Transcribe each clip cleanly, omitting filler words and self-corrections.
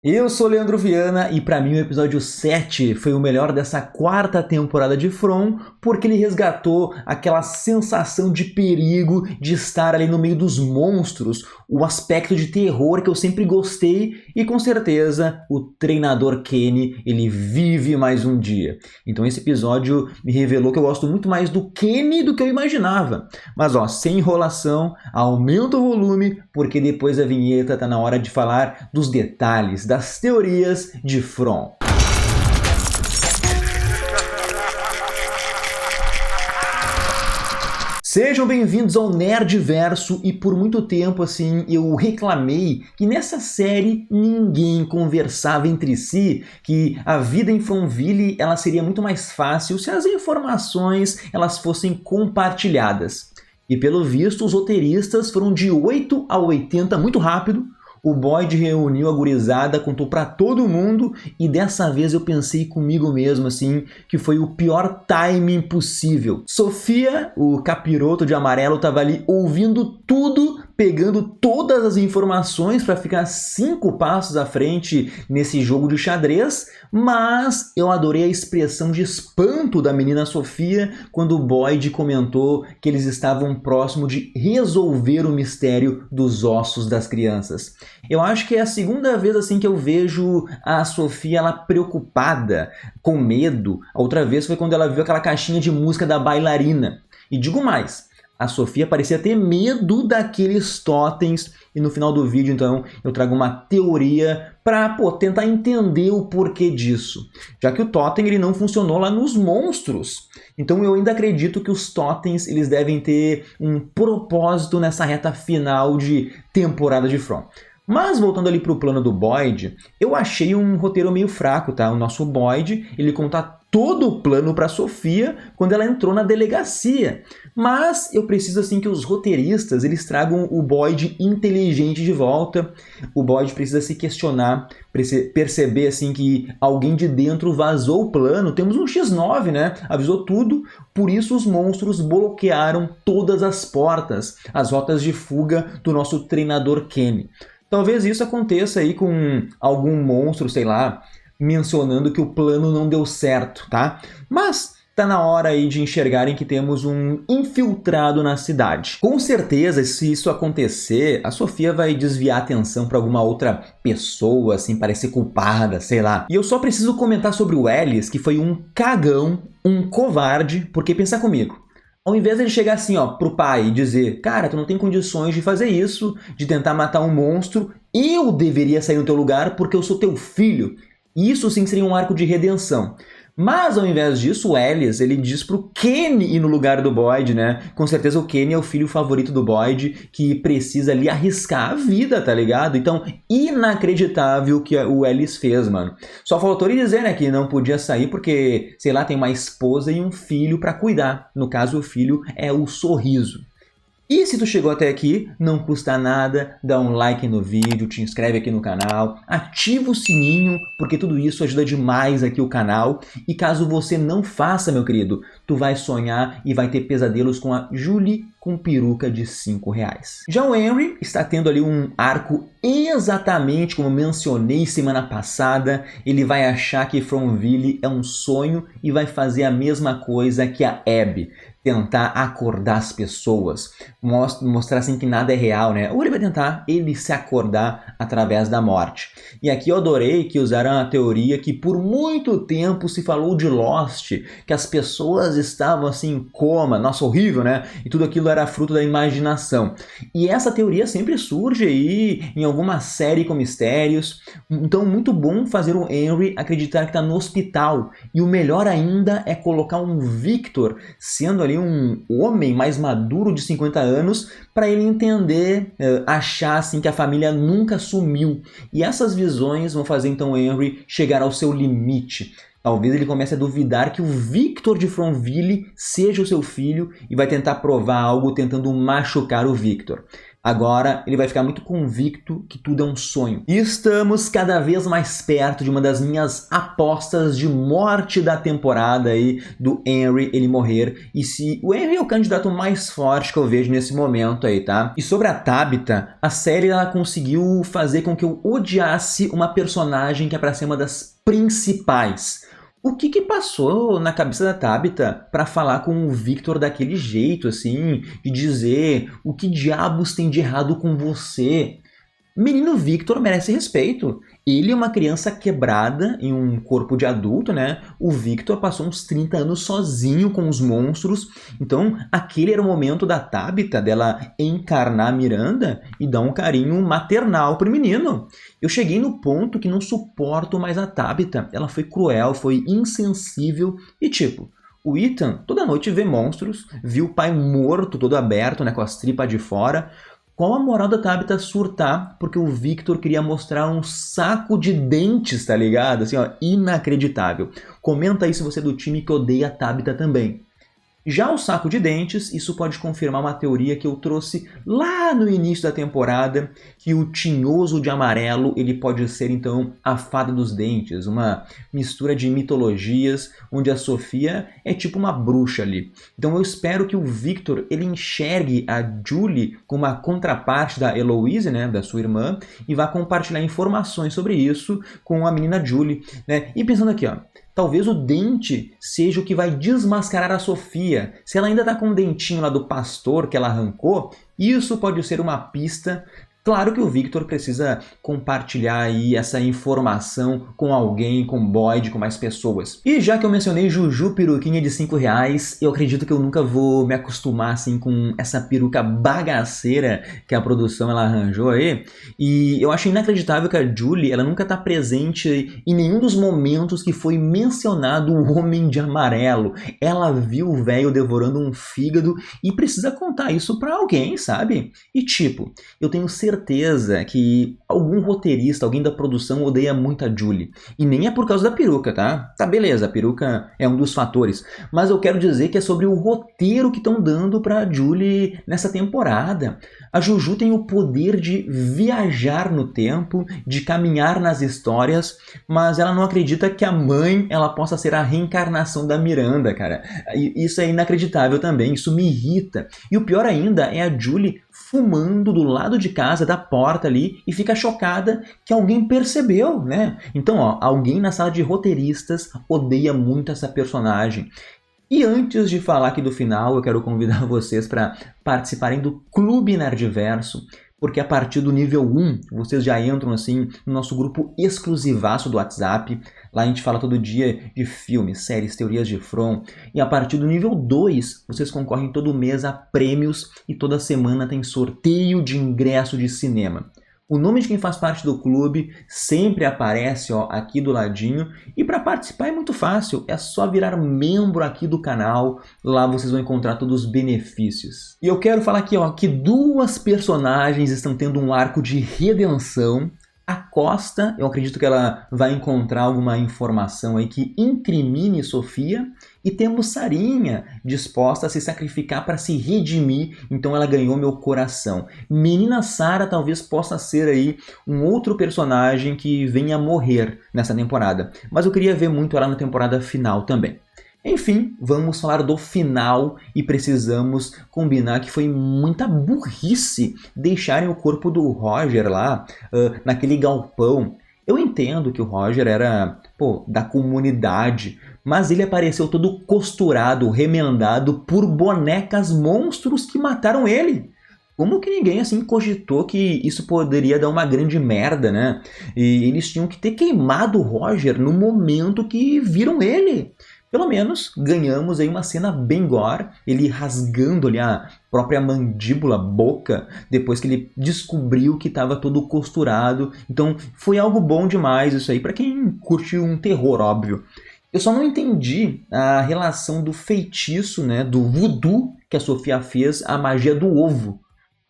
Eu sou Leandro Viana e para mim o episódio 7 foi o melhor dessa quarta temporada de From, porque ele resgatou aquela sensação de perigo de estar ali no meio dos monstros, o aspecto de terror que eu sempre gostei e com certeza o treinador Kenny, ele vive mais um dia. Então esse episódio me revelou que eu gosto muito mais do Kenny do que eu imaginava. Mas ó, sem enrolação, aumenta o volume porque depois da vinheta tá na hora de falar dos detalhes, das teorias de From. Sejam bem-vindos ao Nerdverso e por muito tempo assim eu reclamei que nessa série ninguém conversava entre si, que a vida em Fromville ela seria muito mais fácil se as informações elas fossem compartilhadas. E pelo visto os roteiristas foram de 8 a 80 muito rápido. O Boyd reuniu a gurizada, contou pra todo mundo e dessa vez eu pensei comigo mesmo assim que foi o pior timing possível. Sofia, o capiroto de amarelo, tava ali ouvindo tudo, pegando todas as informações para ficar 5 passos à frente nesse jogo de xadrez, mas eu adorei a expressão de espanto da menina Sofia quando o Boyd comentou que eles estavam próximo de resolver o mistério dos ossos das crianças. Eu acho que é a segunda vez assim que eu vejo a Sofia ela preocupada, com medo. A outra vez foi quando ela viu aquela caixinha de música da bailarina. E digo mais, a Sofia parecia ter medo daqueles totens e no final do vídeo, então, eu trago uma teoria para tentar entender o porquê disso. Já que o totem ele não funcionou lá nos monstros. Então eu ainda acredito que os totens eles devem ter um propósito nessa reta final de temporada de From. Mas voltando ali para o plano do Boyd, eu achei um roteiro meio fraco, tá? O nosso Boyd, ele conta todo o plano para Sofia quando ela entrou na delegacia. Mas eu preciso assim que os roteiristas eles tragam o Boyd inteligente de volta. O Boyd precisa se questionar, perceber assim que alguém de dentro vazou o plano. Temos um X9, né? Avisou tudo. Por isso os monstros bloquearam todas as portas, as rotas de fuga do nosso treinador Kenny. Talvez isso aconteça aí com algum monstro, sei lá, mencionando que o plano não deu certo, tá? Mas tá na hora aí de enxergarem que temos um infiltrado na cidade. Com certeza, se isso acontecer, a Sofia vai desviar a atenção para alguma outra pessoa, assim, parecer culpada, sei lá. E eu só preciso comentar sobre o Ellis, que foi um cagão, um covarde, porque pensa comigo. Ao invés de ele chegar assim, ó, pro pai e dizer, cara, tu não tem condições de fazer isso, de tentar matar um monstro, eu deveria sair no teu lugar porque eu sou teu filho. Isso sim seria um arco de redenção. Mas ao invés disso, o Ellis, ele diz pro Kenny ir no lugar do Boyd, né? Com certeza o Kenny é o filho favorito do Boyd, que precisa ali arriscar a vida, tá ligado? Então, inacreditável o que o Ellis fez, mano. Só faltou ele dizer, né, que não podia sair porque, sei lá, tem uma esposa e um filho pra cuidar. No caso, o filho é o Sorriso. E se tu chegou até aqui, não custa nada, dá um like no vídeo, te inscreve aqui no canal, ativa o sininho, porque tudo isso ajuda demais aqui o canal. E caso você não faça, meu querido, tu vai sonhar e vai ter pesadelos com a Julie com peruca de R$5. Já o Henry está tendo ali um arco exatamente como mencionei semana passada. Ele vai achar que Fromville é um sonho e vai fazer a mesma coisa que a Abby. Tentar acordar as pessoas, mostrar assim que nada é real, né? Ou ele vai tentar ele se acordar através da morte. E aqui eu adorei que usaram a teoria que por muito tempo se falou de Lost, que as pessoas estavam assim em coma, nossa, horrível, né? E tudo aquilo era fruto da imaginação. E essa teoria sempre surge aí em alguma série com mistérios. Então muito bom fazer o Henry acreditar que está no hospital. E o melhor ainda é colocar um Victor sendo ali um homem mais maduro de 50 anos para ele entender, achar assim que a família nunca sumiu. E essas visões vão fazer então o Henry chegar ao seu limite. Talvez ele comece a duvidar que o Victor de Fromville seja o seu filho e vai tentar provar algo tentando machucar o Victor. Agora ele vai ficar muito convicto que tudo é um sonho. E estamos cada vez mais perto de uma das minhas apostas de morte da temporada aí, do Henry ele morrer. E se o Henry é o candidato mais forte que eu vejo nesse momento aí, tá? E sobre a Tabitha, a série ela conseguiu fazer com que eu odiasse uma personagem que é pra ser uma das principais. O que passou na cabeça da Tabitha para falar com o Victor daquele jeito, assim, de dizer o que diabos tem de errado com você? Menino Victor merece respeito. Ele é uma criança quebrada em um corpo de adulto, né? O Victor passou uns 30 anos sozinho com os monstros. Então, aquele era o momento da Tabitha, dela encarnar Miranda e dar um carinho maternal pro menino. Eu cheguei no ponto que não suporto mais a Tabitha. Ela foi cruel, foi insensível e tipo... O Ethan toda noite vê monstros, viu o pai morto todo aberto, né, com as tripas de fora. Qual a moral da Tabitha surtar porque o Victor queria mostrar um saco de dentes, tá ligado? Assim, ó, inacreditável. Comenta aí se você é do time que odeia a Tabitha também. Já o saco de dentes, isso pode confirmar uma teoria que eu trouxe lá no início da temporada, que o tinhoso de amarelo ele pode ser então a fada dos dentes, uma mistura de mitologias, onde a Sofia é tipo uma bruxa ali. Então eu espero que o Victor ele enxergue a Julie como a contraparte da Eloise, né, da sua irmã, e vá compartilhar informações sobre isso com a menina Julie, né? E pensando aqui, ó, talvez o dente seja o que vai desmascarar a Sofia. Se ela ainda tá com o dentinho lá do pastor que ela arrancou, isso pode ser uma pista. Claro que o Victor precisa compartilhar aí essa informação com alguém, com Boyd, com mais pessoas. E já que eu mencionei Juju peruquinha de R$5, eu acredito que eu nunca vou me acostumar assim com essa peruca bagaceira que a produção ela arranjou aí. E eu acho inacreditável que a Julie ela nunca tá presente em nenhum dos momentos que foi mencionado o Homem de Amarelo. Ela viu o velho devorando um fígado e precisa contar isso pra alguém, sabe? E tipo, eu tenho certeza que algum roteirista, alguém da produção odeia muito a Julie. E nem é por causa da peruca, tá? Tá, beleza, a peruca é um dos fatores. Mas eu quero dizer que é sobre o roteiro que estão dando pra Julie nessa temporada. A Juju tem o poder de viajar no tempo, de caminhar nas histórias, mas ela não acredita que a mãe ela possa ser a reencarnação da Miranda, cara. Isso é inacreditável também, isso me irrita. E o pior ainda é a Julie fumando do lado de casa, da porta ali, e fica chocada que alguém percebeu, né? Então, ó, alguém na sala de roteiristas odeia muito essa personagem. E antes de falar aqui do final, eu quero convidar vocês para participarem do Clube Nerdverso, porque a partir do nível 1, vocês já entram assim no nosso grupo exclusivaço do WhatsApp. Lá a gente fala todo dia de filmes, séries, teorias de From. E a partir do nível 2, vocês concorrem todo mês a prêmios e toda semana tem sorteio de ingresso de cinema. O nome de quem faz parte do clube sempre aparece ó, aqui do ladinho. E para participar é muito fácil, é só virar membro aqui do canal. Lá vocês vão encontrar todos os benefícios. E eu quero falar aqui ó, que duas personagens estão tendo um arco de redenção. A Costa, eu acredito que ela vai encontrar alguma informação aí que incrimine Sofia. E temos Sarinha, disposta a se sacrificar para se redimir, então ela ganhou meu coração. Menina Sarah talvez possa ser aí um outro personagem que venha morrer nessa temporada. Mas eu queria ver muito ela na temporada final também. Enfim, vamos falar do final e precisamos combinar que foi muita burrice deixarem o corpo do Roger lá, naquele galpão. Eu entendo que o Roger era, da comunidade, mas ele apareceu todo costurado, remendado por bonecas monstros que mataram ele. Como que ninguém assim cogitou que isso poderia dar uma grande merda, né? E eles tinham que ter queimado o Roger no momento que viram ele. Pelo menos ganhamos aí uma cena bem gore, ele rasgando ali a própria mandíbula, boca, depois que ele descobriu que estava todo costurado. Então foi algo bom demais isso aí, para quem curte um terror, óbvio. Eu só não entendi a relação do feitiço, né, do voodoo que a Sofia fez à magia do ovo.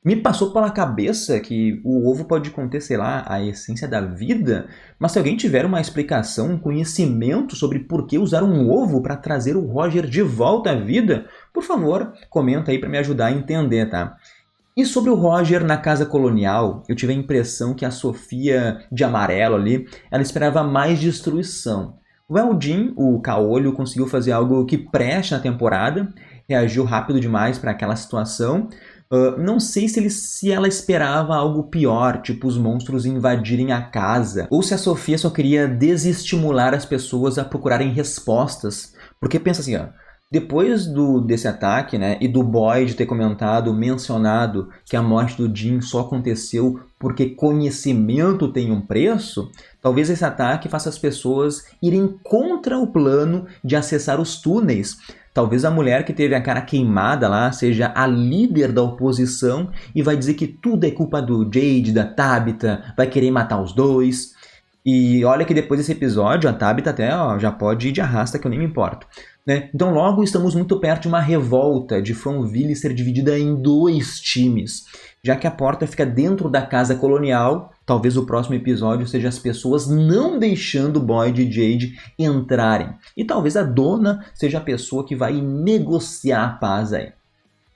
Me passou pela cabeça que o ovo pode conter, sei lá, a essência da vida, mas se alguém tiver uma explicação, um conhecimento sobre por que usar um ovo para trazer o Roger de volta à vida, por favor, comenta aí para me ajudar a entender, tá? E sobre o Roger na casa colonial, eu tive a impressão que a Sofia de amarelo ali, ela esperava mais destruição. O Eldin, o Caolho, conseguiu fazer algo que preste na temporada, reagiu rápido demais para aquela situação. Não sei se ela esperava algo pior, tipo os monstros invadirem a casa, ou se a Sofia só queria desestimular as pessoas a procurarem respostas. Porque pensa assim, ó, depois desse ataque, né, e do Boyd ter mencionado que a morte do Jim só aconteceu porque conhecimento tem um preço, talvez esse ataque faça as pessoas irem contra o plano de acessar os túneis. Talvez a mulher que teve a cara queimada lá seja a líder da oposição e vai dizer que tudo é culpa do Jade, da Tabitha, vai querer matar os dois. E olha que depois desse episódio, a Tabitha até já pode ir de arrasta, que eu nem me importo. Né? Então logo estamos muito perto de uma revolta, de Fromville ser dividida em 2 times. Já que a porta fica dentro da casa colonial, talvez o próximo episódio seja as pessoas não deixando Boyd e Jade entrarem. E talvez a dona seja a pessoa que vai negociar a paz aí.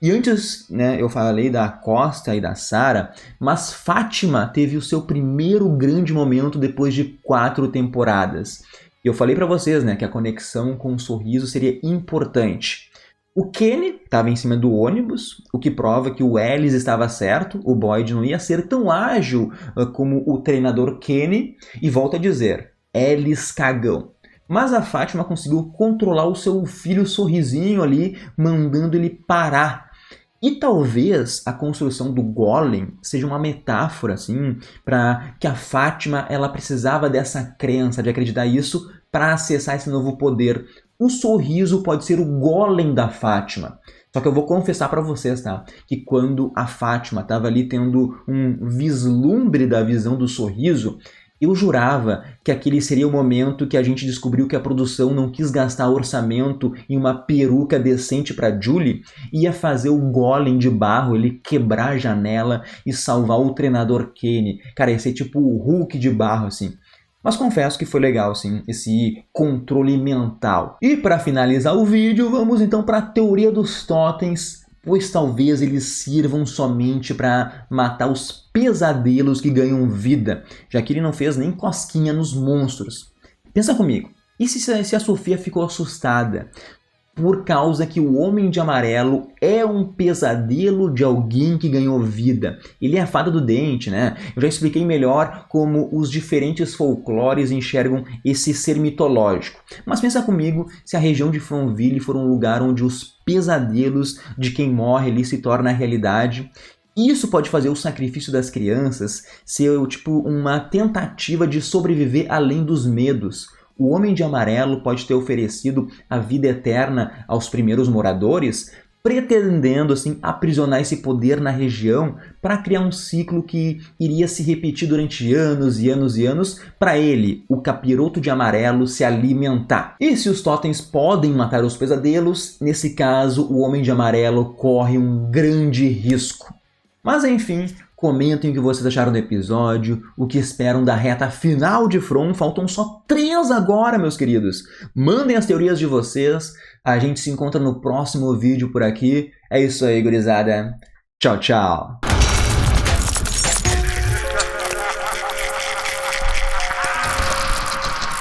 E antes, né, eu falei da Costa e da Sarah, mas Fátima teve o seu primeiro grande momento depois de 4 temporadas. E eu falei pra vocês, né, que a conexão com o sorriso seria importante. O Kenny estava em cima do ônibus, o que prova que o Ellis estava certo, o Boyd não ia ser tão ágil como o treinador Kenny, e volto a dizer, Ellis cagão. Mas a Fátima conseguiu controlar o seu filho sorrisinho ali, mandando ele parar. E talvez a construção do Golem seja uma metáfora, assim, para que a Fátima ela precisava dessa crença, de acreditar isso, para acessar esse novo poder. O sorriso pode ser o Golem da Fátima. Só que eu vou confessar para vocês, tá? Que quando a Fátima estava ali tendo um vislumbre da visão do sorriso, eu jurava que aquele seria o momento que a gente descobriu que a produção não quis gastar orçamento em uma peruca decente para Julie e ia fazer o Golem de barro, ele quebrar a janela e salvar o treinador Kenny. Cara, ia ser tipo o Hulk de barro, assim. Mas confesso que foi legal, sim, esse controle mental. E para finalizar o vídeo, vamos então para a teoria dos totens, pois talvez eles sirvam somente para matar os pesadelos que ganham vida, já que ele não fez nem cosquinha nos monstros. Pensa comigo, e se a Sofia ficou assustada por causa que o Homem de Amarelo é um pesadelo de alguém que ganhou vida? Ele é a fada do dente, né? Eu já expliquei melhor como os diferentes folclores enxergam esse ser mitológico. Mas pensa comigo se a região de Fromville for um lugar onde os pesadelos de quem morre ali se torna realidade. Isso pode fazer o sacrifício das crianças ser tipo uma tentativa de sobreviver além dos medos. O Homem de Amarelo pode ter oferecido a vida eterna aos primeiros moradores, pretendendo assim aprisionar esse poder na região para criar um ciclo que iria se repetir durante anos e anos e anos para ele, o Capiroto de Amarelo, se alimentar. E se os totens podem matar os pesadelos, nesse caso o Homem de Amarelo corre um grande risco. Mas enfim, comentem o que vocês acharam do episódio, o que esperam da reta final de From. Faltam só 3 agora, meus queridos. Mandem as teorias de vocês. A gente se encontra no próximo vídeo por aqui. É isso aí, gurizada. Tchau, tchau.